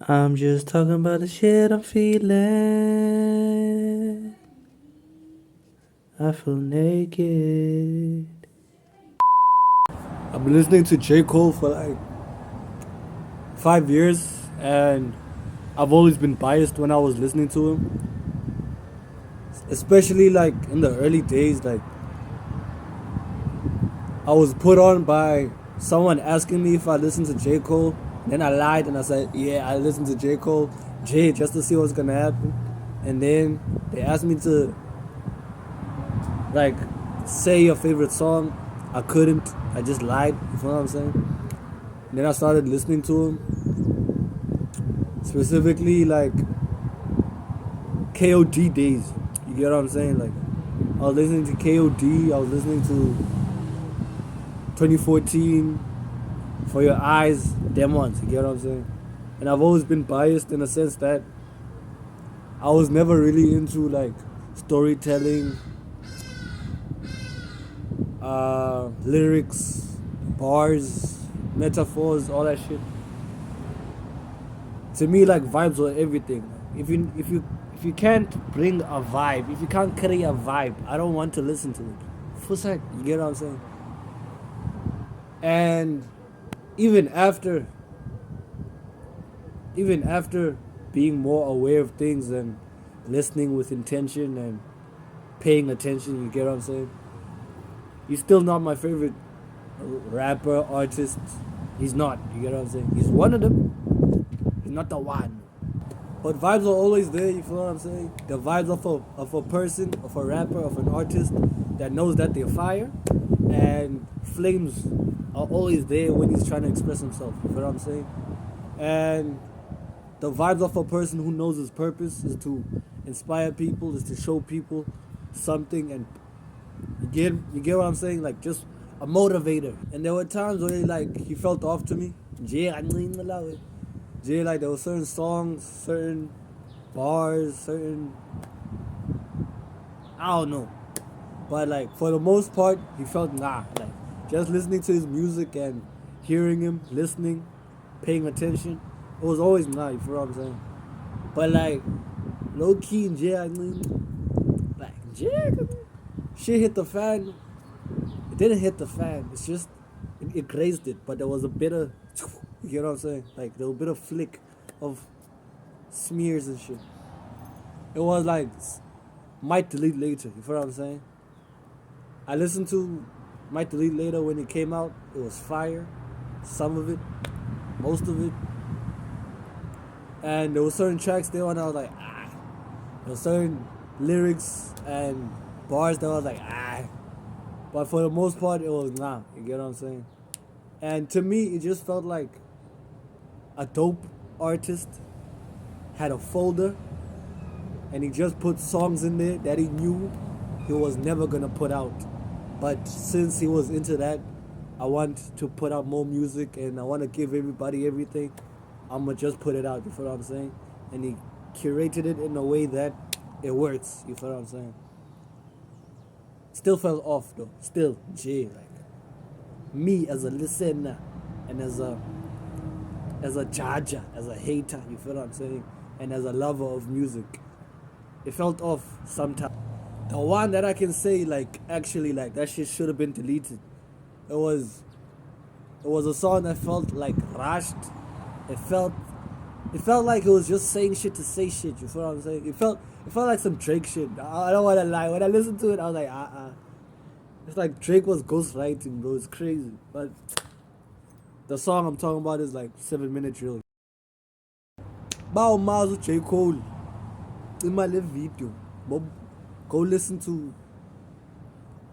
I'm just talking about the shit I'm feeling. I feel naked. I've been listening to J. Cole for like 5 years, and I've always been biased when I was listening to him. Especially like in the early days, like I was put on by someone asking me if I listened to J. Cole. Then I lied and I said, yeah, I listened to J. Cole, just to see what's gonna happen. And then they asked me to like say your favorite song. I couldn't. I just lied. You know what I'm saying? And then I started listening to him, specifically like KOD days. You get what I'm saying? Like I was listening to KOD. I was listening to 2014, For Your Eyes, them ones. You get what I'm saying? And I've always been biased in a sense that I was never really into like storytelling, lyrics, bars, metaphors, all that shit. To me, like vibes were everything. If you can't bring a vibe, if you can't create a vibe, I don't want to listen to it. For sec, you get what I'm saying? And even after, even after being more aware of things and listening with intention and paying attention, you get what I'm saying? He's still not my favorite rapper, artist. He's not, you get what I'm saying? He's one of them. He's not the one. But vibes are always there, you feel what I'm saying? The vibes of a person, of a rapper, of an artist that knows that they're fire. And flames are always there when he's trying to express himself, you feel what I'm saying? And the vibes of a person who knows his purpose is to inspire people, is to show people something, and you get what I'm saying? Like just a motivator. And there were times where like he felt off to me. Like there were certain songs, certain bars, certain I don't know. But like for the most part he felt nah. Like just listening to his music and hearing him, listening, paying attention, it was always nah, you feel what I'm saying? But like low key in Jay, like Jay, shit hit the fan. It didn't hit the fan. It's just it grazed it, but there was a bit of you know what I'm saying? Like there was a bit of flick of smears and shit. It was like might delete later. You feel what I'm saying? I listened to might delete later when it came out. It was fire. Some of it, most of it, and there were certain tracks there and I was like ah. There were certain lyrics and bars that I was like ah. But for the most part, it was nah. You get what I'm saying? And to me, it just felt like a dope artist had a folder and he just put songs in there that he knew he was never gonna put out. But since he was into that, I want to put out more music and I want to give everybody everything. I'ma just put it out. You feel what I'm saying? And he curated it in a way that it works. You feel what I'm saying? Still felt off though. Still, J like me as a listener and as a judger, as a hater, you feel what I'm saying? And as a lover of music. It felt off sometimes. The one that I can say like actually like that shit should have been deleted. It was it was a song that felt like rushed. It felt it felt like it was just saying shit to say shit, you feel what I'm saying? It felt like some Drake shit. I don't wanna lie. When I listened to it I was like It's like Drake was ghostwriting, bro. It's crazy. But the song I'm talking about is like 7 minutes real. Bow Miles J. Cole. In my live video. Bob, go listen to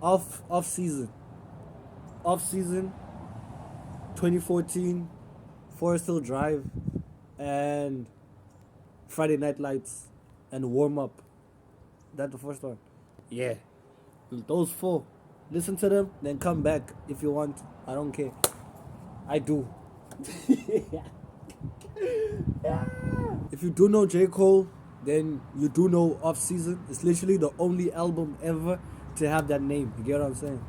off season. Off season 2014, Forest Hill Drive, and Friday Night Lights, and Warm Up. That's the first one. Yeah. Those four. Listen to them, then come back if you want. I don't care. I do. If you do know J. Cole, then you do know Off Season. It's literally the only album ever to have that name. You get what I'm saying?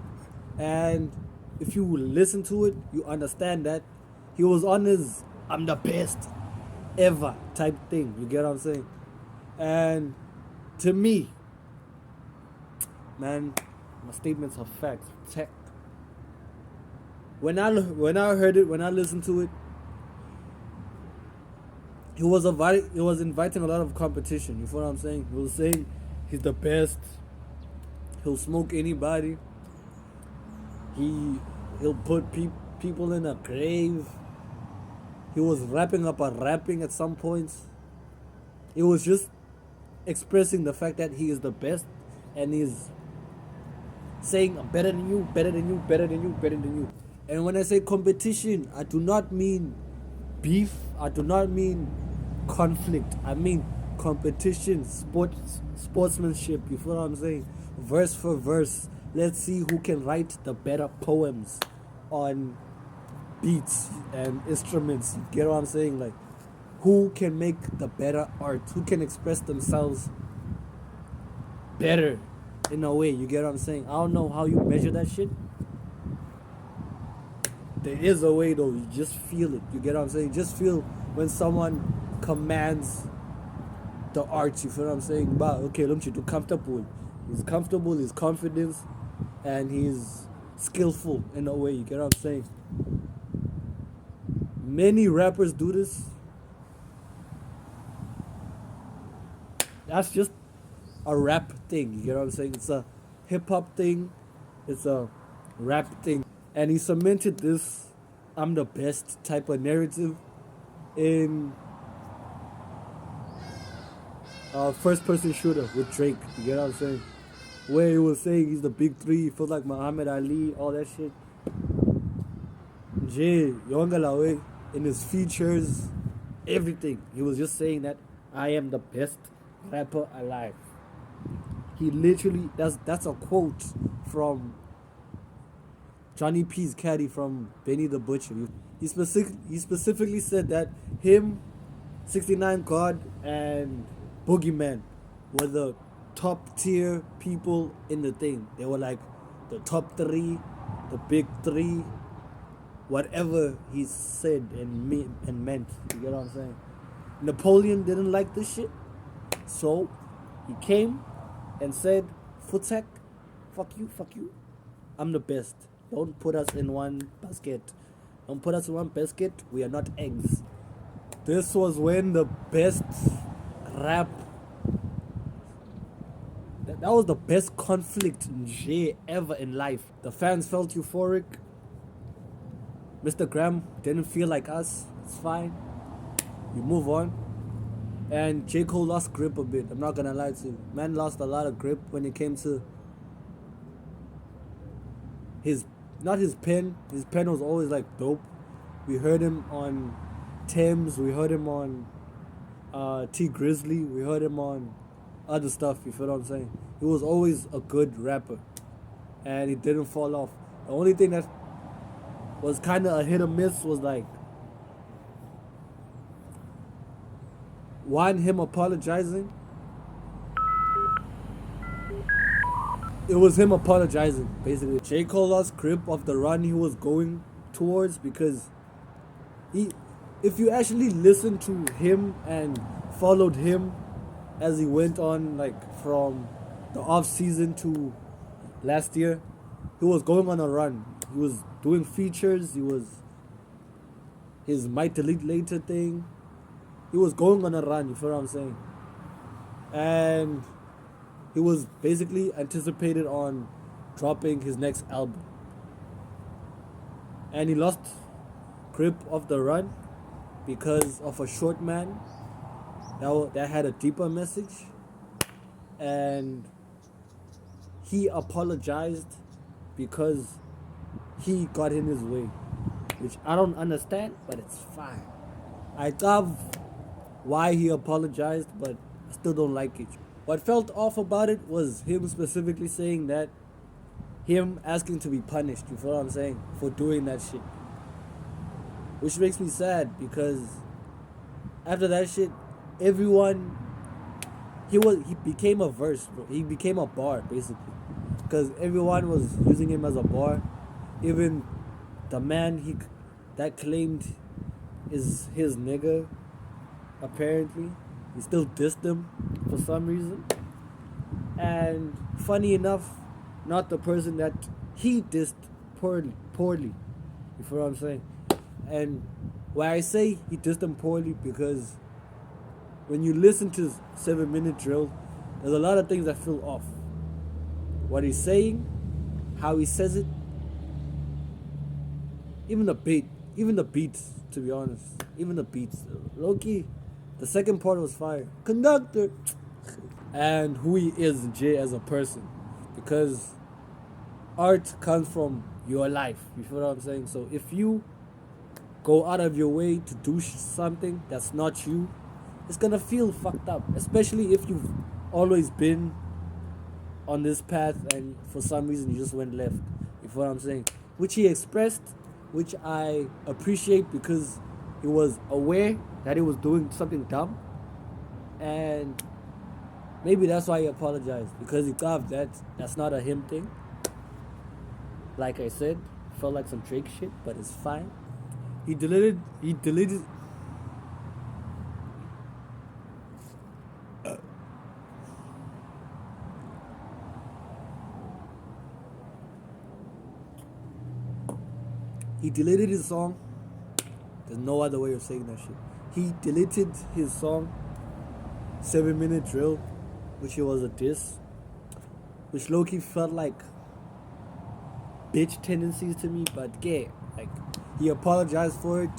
And if you listen to it, you understand that he was on his I'm the best. ever type thing. You get what I'm saying? And to me, man, my statements are facts. Tech. When I heard it, when I listened to it, he was inviting a lot of competition. You feel what I'm saying? He was saying he's the best. He'll smoke anybody. He'll put people in a grave. He was wrapping up on rapping at some points. It was just expressing the fact that he is the best, and he's saying I'm better than you, better than you, better than you, better than you. And when I say competition, I do not mean beef. I do not mean conflict. I mean competition, sportsmanship. You feel what I'm saying? Verse for verse. Let's see who can write the better poems on beats and instruments. You get what I'm saying? Like, who can make the better art? Who can express themselves better in a way? You get what I'm saying? I don't know how you measure that shit. There is a way though. You just feel it. You get what I'm saying? Just feel when someone commands the art. You feel what I'm saying? But okay, look, you too comfortable. He's comfortable. He's confident, and he's skillful in a way. You get what I'm saying? Many rappers do this. That's just a rap thing. You get what I'm saying? It's a hip hop thing. It's a rap thing. And he cemented this I'm the best type of narrative in first person shooter with Drake. You get what I'm saying? Where he was saying he's the big three, he feels like Muhammad Ali, all that shit. Jay, Yongalawe, in his features, everything. He was just saying that I am the best rapper alive. He literally, that's a quote from Johnny P's caddy from Benny the Butcher. He specifically said that him, 69 God, and Boogeyman were the top tier people in the thing. They were like the top three, the big three, whatever he said and meant. You get what I'm saying? Napoleon didn't like this shit, so he came and said, Futek, fuck you, I'm the best. Don't put us in one basket. Don't put us in one basket. We are not eggs. This was when the best rap. That was the best conflict ever in life. The fans felt euphoric. Mr. Graham didn't feel like us. It's fine. You move on. And J. Cole lost grip a bit. I'm not gonna lie to you. Man lost a lot of grip when it came to not his pen. His pen was always like dope. We heard him on Thames. We heard him on T Grizzly. We heard him on other stuff. You feel what I'm saying? He was always a good rapper, and he didn't fall off. The only thing that was kind of a hit or miss was like him apologizing. It was him apologizing, basically. J. Cole lost grip of the run he was going towards because if you actually listened to him and followed him as he went on, like from the off season to last year, he was going on a run. He was doing features. He was his Might Delete Later thing. He was going on a run. You feel what I'm saying? And he was basically anticipated on dropping his next album. And he lost grip of the run because of a short man that had a deeper message. And he apologized because he got in his way, which I don't understand, but it's fine. I love why he apologized, but I still don't like it. What felt off about it was him specifically saying that, him asking to be punished, you feel what I'm saying, for doing that shit. Which makes me sad because after that shit, everyone, he became a verse, bro. He became a bar, basically. Because everyone was using him as a bar. Even the man that claimed is his nigga apparently. He still dissed them for some reason. And funny enough, not the person that he dissed poorly. You feel what I'm saying? And why I say he dissed them poorly, because when you listen to 7 Minute Drill, there's a lot of things that feel off. What he's saying, how he says it, even the beats, to be honest. Even the beats. Low-key, the second part was fire. Conductor. And who he is, Jay, as a person. Because art comes from your life. You feel what I'm saying? So if you go out of your way to do something that's not you, it's gonna feel fucked up. Especially if you've always been on this path and for some reason you just went left. You feel what I'm saying? Which he expressed, which I appreciate, because he was aware that he was doing something dumb. And maybe that's why he apologized, because he thought that's not a him thing. Like I said, felt like some Drake shit, but it's fine. He deleted he deleted his song. There's no other way of saying that shit. He deleted his song 7 Minute Drill, which was a diss, which low-key felt like bitch tendencies to me, but yeah, like, he apologized for it.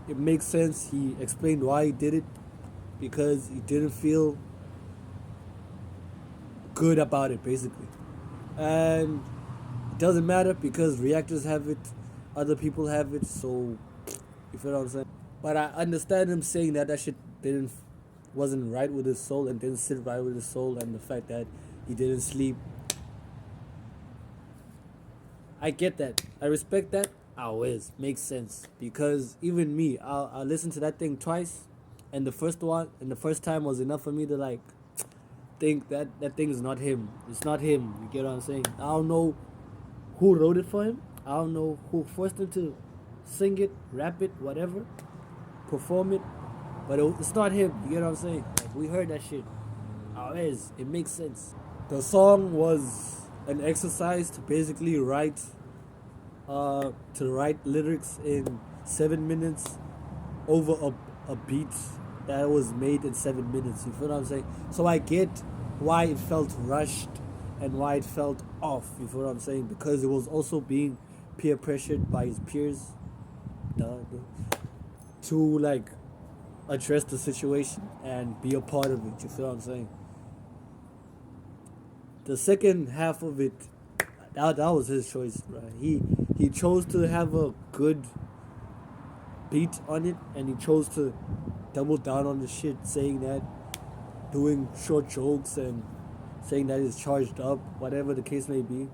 It makes sense. He explained why he did it, because he didn't feel good about it, basically. And it doesn't matter, because reactors have it, other people have it, so you feel what I'm saying? But I understand him saying that shit wasn't right with his soul, and didn't sit right with his soul, and the fact that he didn't sleep. I get that. I respect that. Always makes sense, because even me, I'll listen to that thing twice, and the first time was enough for me to like think that thing is not him. It's not him. You get what I'm saying? I don't know who wrote it for him. I don't know who forced him to sing it, rap it, whatever, perform it, but it's not him. You get what I'm saying? Like, we heard that shit. Always, it makes sense. The song was an exercise to basically write lyrics in 7 minutes over a beat that was made in 7 minutes. You feel what I'm saying? So I get why it felt rushed and why it felt off. You feel what I'm saying? Because it was also being peer pressured by his peers to like address the situation and be a part of it. You feel what I'm saying? The second half of it, that was his choice, right? He chose to have a good beat on it, and he chose to double down on the shit, saying that, doing short jokes and saying that he's charged up, whatever the case may be.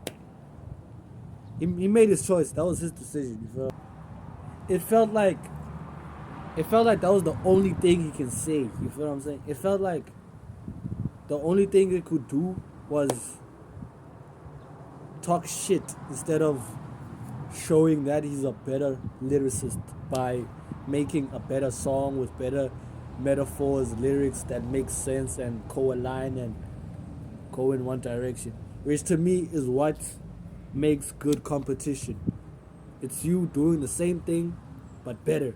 He made his choice. That was his decision. You feel? It felt like that was the only thing he can say. You feel what I'm saying? It felt like the only thing he could do was talk shit instead of showing that he's a better lyricist by making a better song with better metaphors, lyrics that make sense and co-align and go in one direction, which to me is what makes good competition. It's you doing the same thing but better.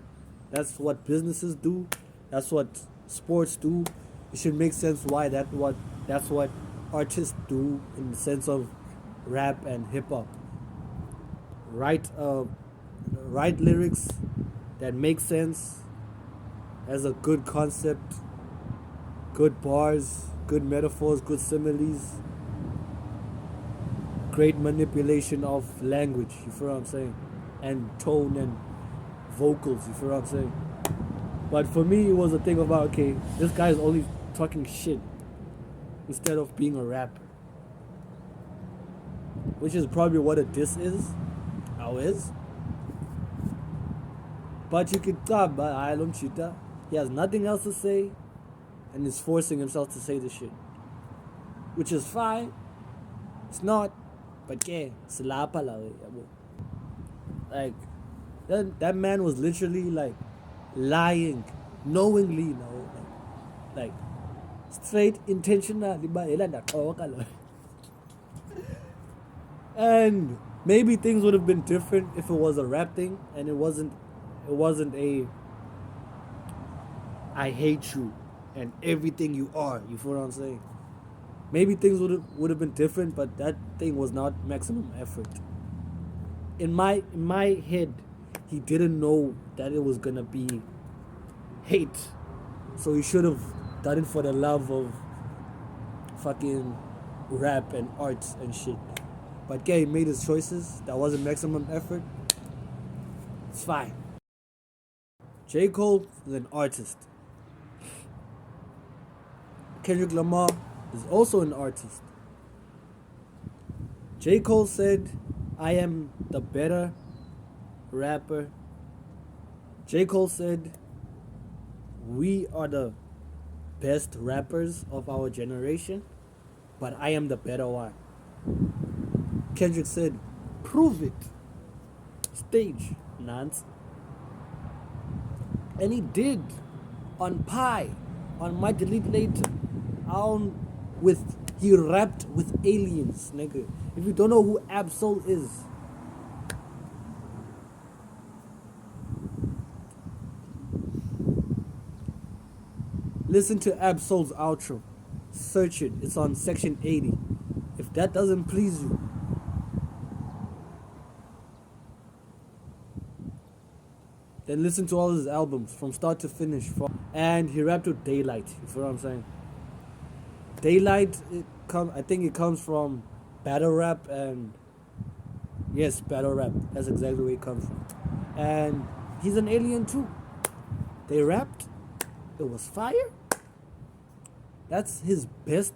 That's what businesses do. That's what sports do. It should make sense why that's what artists do in the sense of rap and hip hop. Write lyrics that make sense, has a good concept, good bars, good metaphors, good similes, great manipulation of language, you feel what I'm saying? And tone and vocals, you feel what I'm saying? But for me, it was a thing about, okay, this guy is only talking shit instead of being a rapper. Which is probably what a diss is. How is. But you could talk, but I don't cheat. He has nothing else to say, and is forcing himself to say this shit. Which is fine. It's not. But yeah, it's la palabra. Like, that man was literally like lying knowingly, like straight intentionally ba yela ndaxoka lo. And maybe things would have been different if it was a rap thing and it wasn't a I hate you and everything you are. You feel what I'm saying? Maybe things would have been different, but that thing was not maximum effort. In my head, he didn't know that it was gonna be hate, so he should have done it for the love of fucking rap and arts and shit. But yeah, he made his choices. That wasn't maximum effort. It's fine. J. Cole is an artist. Kendrick Lamar is also an artist. J. Cole said, I am the better rapper. J. Cole said, we are the best rappers of our generation, but I am the better one. Kendrick said, prove it. Stage, Nance. And he did on Pi, on My Delete Later. He rapped with aliens, nigga. If you don't know who Ab-Soul is, listen to Ab-Soul's outro. Search it. It's on section 80. If that doesn't please you, then listen to all his albums from start to finish. And he rapped with Daylight. You feel what I'm saying? Daylight, I think it comes from battle rap and yes, battle rap. That's exactly where it comes from. And he's an alien too. They rapped. It was fire. That's his best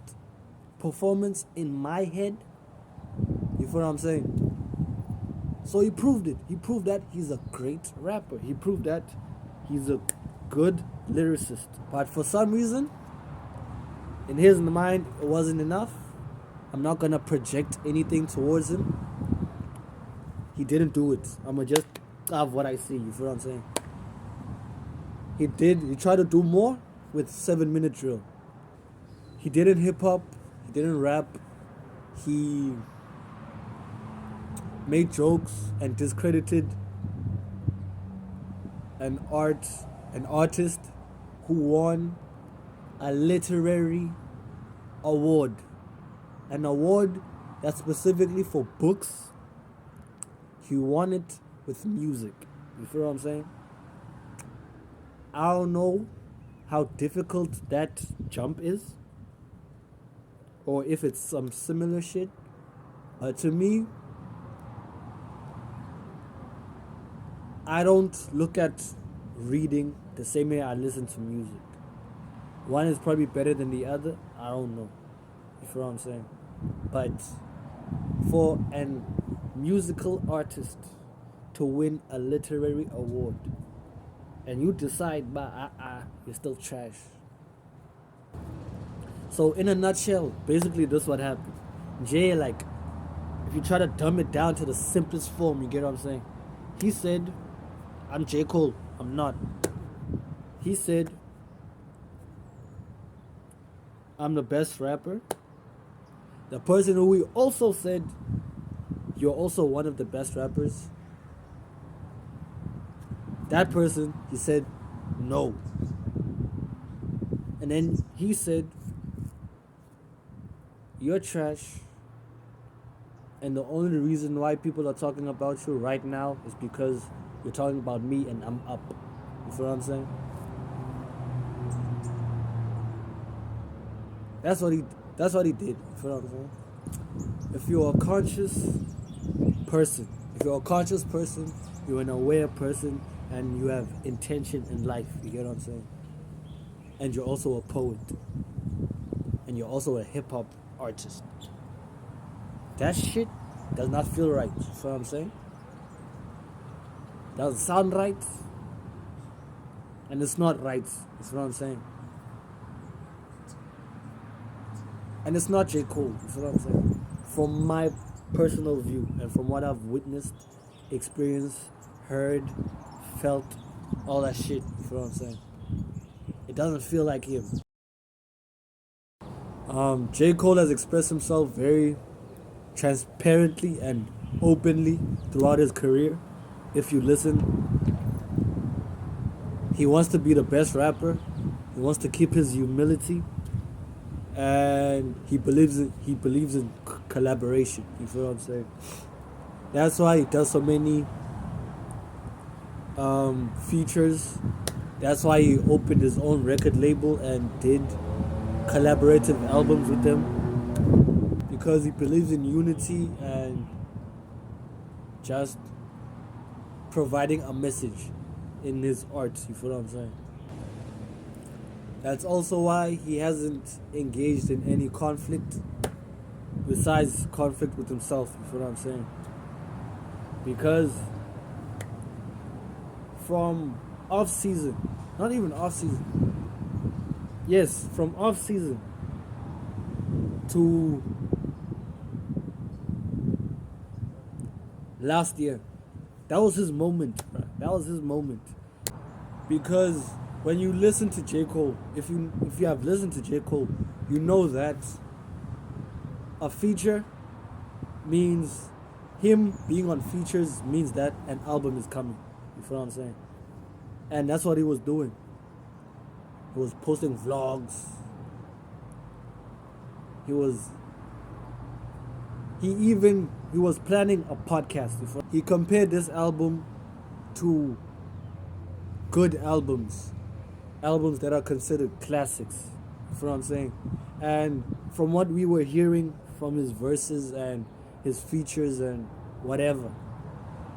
performance in my head. You feel what I'm saying? So he proved it. He proved that he's a great rapper. He proved that he's a good lyricist. But for some reason, in his mind, it wasn't enough. I'm not gonna project anything towards him. He didn't do it. I'ma just have what I see. You feel what I'm saying? He tried to do more with 7-minute drill. He didn't hip hop. He didn't rap. He made jokes and discredited an artist who won a literary award. An award that's specifically for books. He won it with music. You feel what I'm saying? I don't know how difficult that jump is, or if it's some similar shit. To me, I don't look at reading the same way I listen to music. One is probably better than the other. I don't know. You feel what I'm saying? But for an musical artist to win a literary award and you decide, you're still trash. So in a nutshell, basically this what happened. Jay, like, if you try to dumb it down to the simplest form, you get what I'm saying? He said, I'm J. Cole. I'm not. He said, I'm the best rapper. The person who he also said, you're also one of the best rappers. That person, he said, no. And then he said, you're trash. And the only reason why people are talking about you right now is because you're talking about me and I'm up. You feel what I'm saying? That's what he did. You feel what I'm saying? If you're a conscious person, you're an aware person, and you have intention in life, you get what I'm saying? And you're also a poet. And you're also a hip hop artist. That shit does not feel right. You feel what I'm saying? Doesn't sound right. And it's not right. You feel what I'm saying? And it's not J. Cole. You feel what I'm saying? From my personal view and from what I've witnessed, experienced, heard, felt, all that shit. You feel what I'm saying? It doesn't feel like him. J. Cole has expressed himself very transparently and openly throughout his career. If you listen, he wants to be the best rapper. He wants to keep his humility, and he believes in collaboration. You feel what I'm saying? That's why he does so many features. That's why he opened his own record label and did collaborative albums with them, because he believes in unity and just providing a message in his art. You feel what I'm saying? That's also why he hasn't engaged in any conflict besides conflict with himself. You feel what I'm saying? Because from off season, not even off season, yes, from off season to last year, that was his moment, bro. That was his moment. Because when you listen to J. Cole, if you have listened to J. Cole, you know that a feature means him being on features means that an album is coming. You feel what I'm saying? And that's what he was doing. He was posting vlogs. He was planning a podcast. He compared this album to good albums that are considered classics. You feel what I'm saying? And from what we were hearing from his verses and his features and whatever,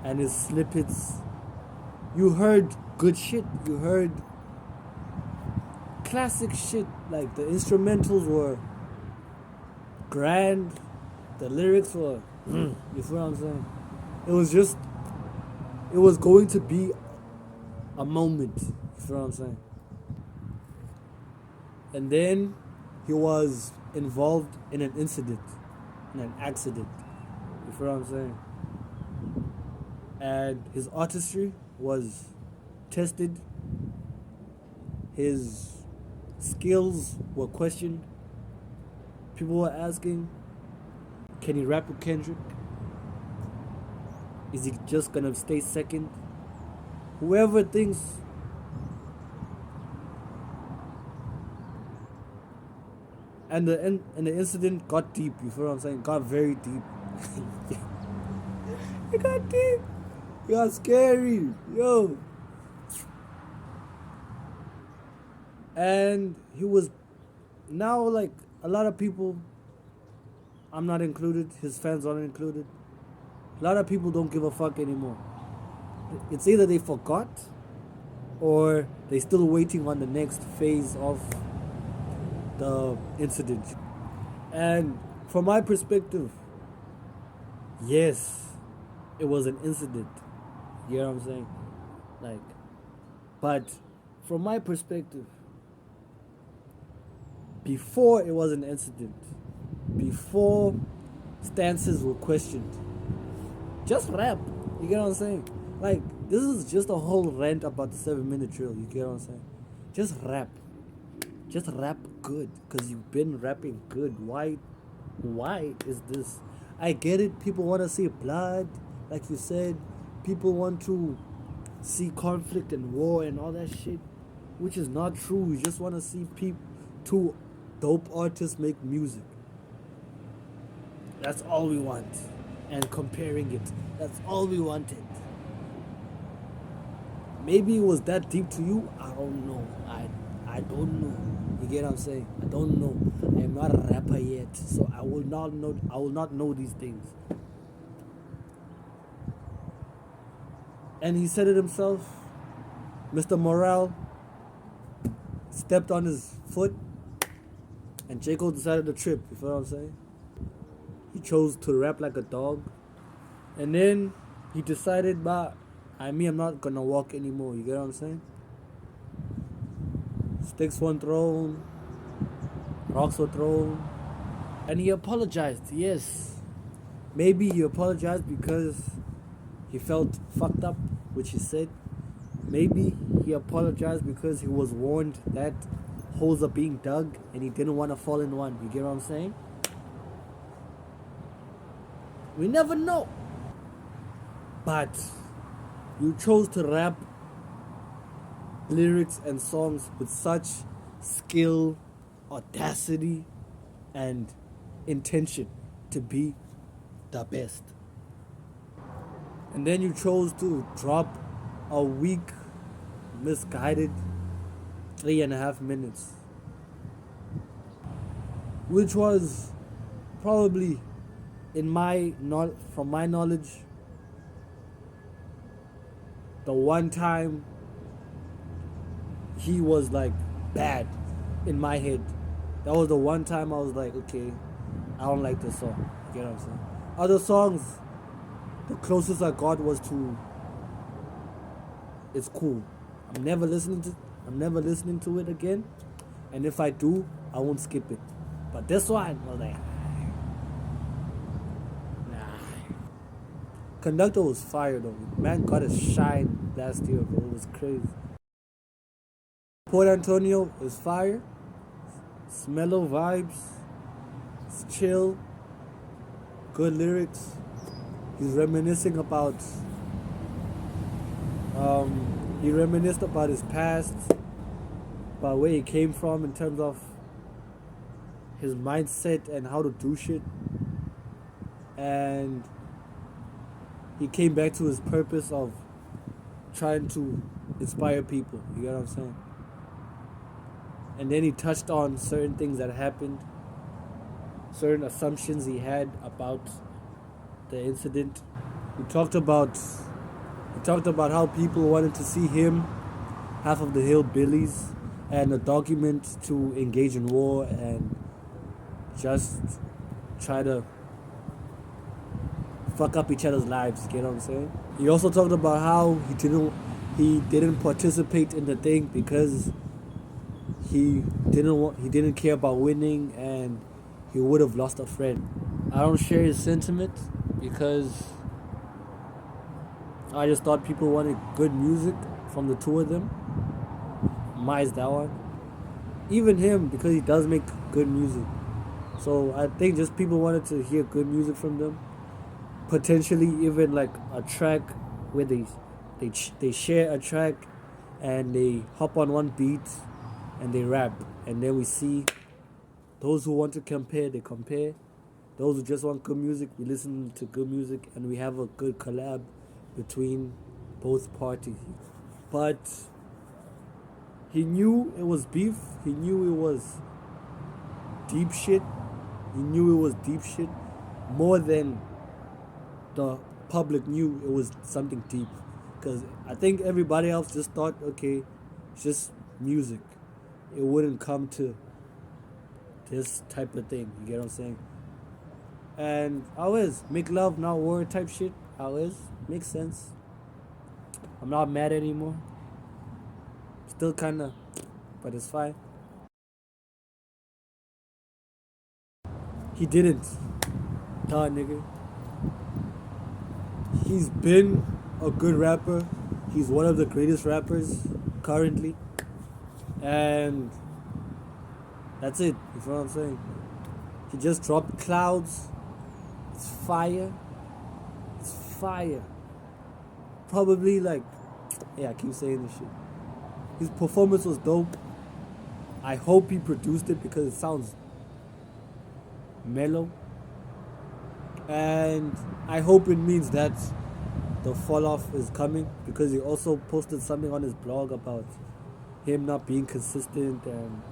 and his snippets, you heard good shit. You heard classic shit. Like, the instrumentals were grand, the lyrics were you feel what I'm saying? It was going to be a moment. You feel what I'm saying? And then he was involved in an incident, in an accident. You feel what I'm saying? And his artistry was tested. His skills were questioned. People were asking, can he rap with Kendrick? Is he just gonna stay second? Whoever thinks and the incident got deep. You feel what I'm saying? It got very deep. It got deep. It got scary, yo. And he was now, like, a lot of people, I'm not included, his fans aren't included, a lot of people don't give a fuck anymore. It's either they forgot or they still waiting on the next phase of the incident. And from my perspective, yes, it was an incident. You know what I'm saying? Like, but from my perspective, before it was an incident, before stances were questioned, just rap. You get what I'm saying? Like, this is just a whole rant about the 7-minute drill. You get what I'm saying? Just rap. Just rap good, because you've been rapping good. Why is this? I get it. People want to see blood, like you said. People want to see conflict and war and all that shit, which is not true. We just want to see two dope artists make music. That's all we want. And comparing it. That's all we wanted. Maybe it was that deep to you. I don't know. I don't know. You get what I'm saying? I don't know. I am not a rapper yet, so I will not know these things. And he said it himself. Mr. Morale stepped on his foot, and J. Cole decided to trip. You feel what I'm saying? He chose to rap like a dog, and then he decided, I'm not gonna walk anymore. You get what I'm saying? Sticks weren't thrown, rocks were thrown, and he apologized. Yes, maybe he apologized because he felt fucked up, which he said. Maybe he apologized because he was warned that holes are being dug and he didn't want to fall in one. You get what I'm saying? We never know. But you chose to rap lyrics and songs with such skill, audacity, and intention to be the best. And then you chose to drop a weak, misguided 3.5 minutes, which was probably, from my knowledge, the one time he was like bad in my head. That was the one time I was like, okay, I don't like this song. You get what I'm saying? Other songs, the closest I got was to it's cool. I'm never listening to it again. And if I do, I won't skip it. But this one, I was like, nah. Conductor was fire though. Man got his shine last year, bro. It was crazy. Port Antonio is fire. It's mellow vibes. It's chill. Good lyrics. He's reminiscing about he reminisced about his past, about where he came from in terms of his mindset and how to do shit. And he came back to his purpose of trying to inspire people. You get what I'm saying? And then he touched on certain things that happened, certain assumptions he had about the incident. He talked about how people wanted to see him, half of the hillbillies, and a document to engage in war and just try to fuck up each other's lives. You know what I'm saying? He also talked about how he didn't participate in the thing because he didn't care about winning and he would have lost a friend. I don't share his sentiment because I just thought people wanted good music from the two of them. Mize that one. Even him, because he does make good music. So I think just people wanted to hear good music from them. Potentially even like a track where they share a track and they hop on one beat and they rap. And then we see those who want to compare, they compare. Those who just want good music, we listen to good music and we have a good collab between both parties. But he knew it was beef. He knew it was deep shit. He knew it was deep shit more than the public knew it was something deep. Because I think everybody else just thought, okay, it's just music. It wouldn't come to this type of thing. You get what I'm saying? And always make love, not war type shit. Always makes sense. I'm not mad anymore. Still kinda, but it's fine. He didn't. Duh, nigga. He's been a good rapper. He's one of the greatest rappers currently. And that's it. You know what I'm saying? He just dropped Clouds. It's fire. It's fire. Probably like, yeah, I keep saying this shit. His performance was dope. I hope he produced it because it sounds mellow. And I hope it means that the fall off is coming, because he also posted something on his blog about him not being consistent and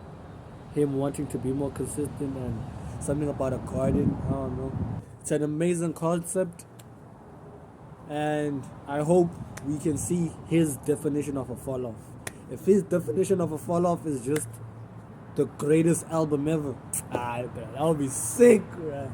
him wanting to be more consistent and something about a garden. I don't know. It's an amazing concept, and I hope we can see his definition of a fall off. If his definition of a fall off is just the greatest album ever, that would be sick, man.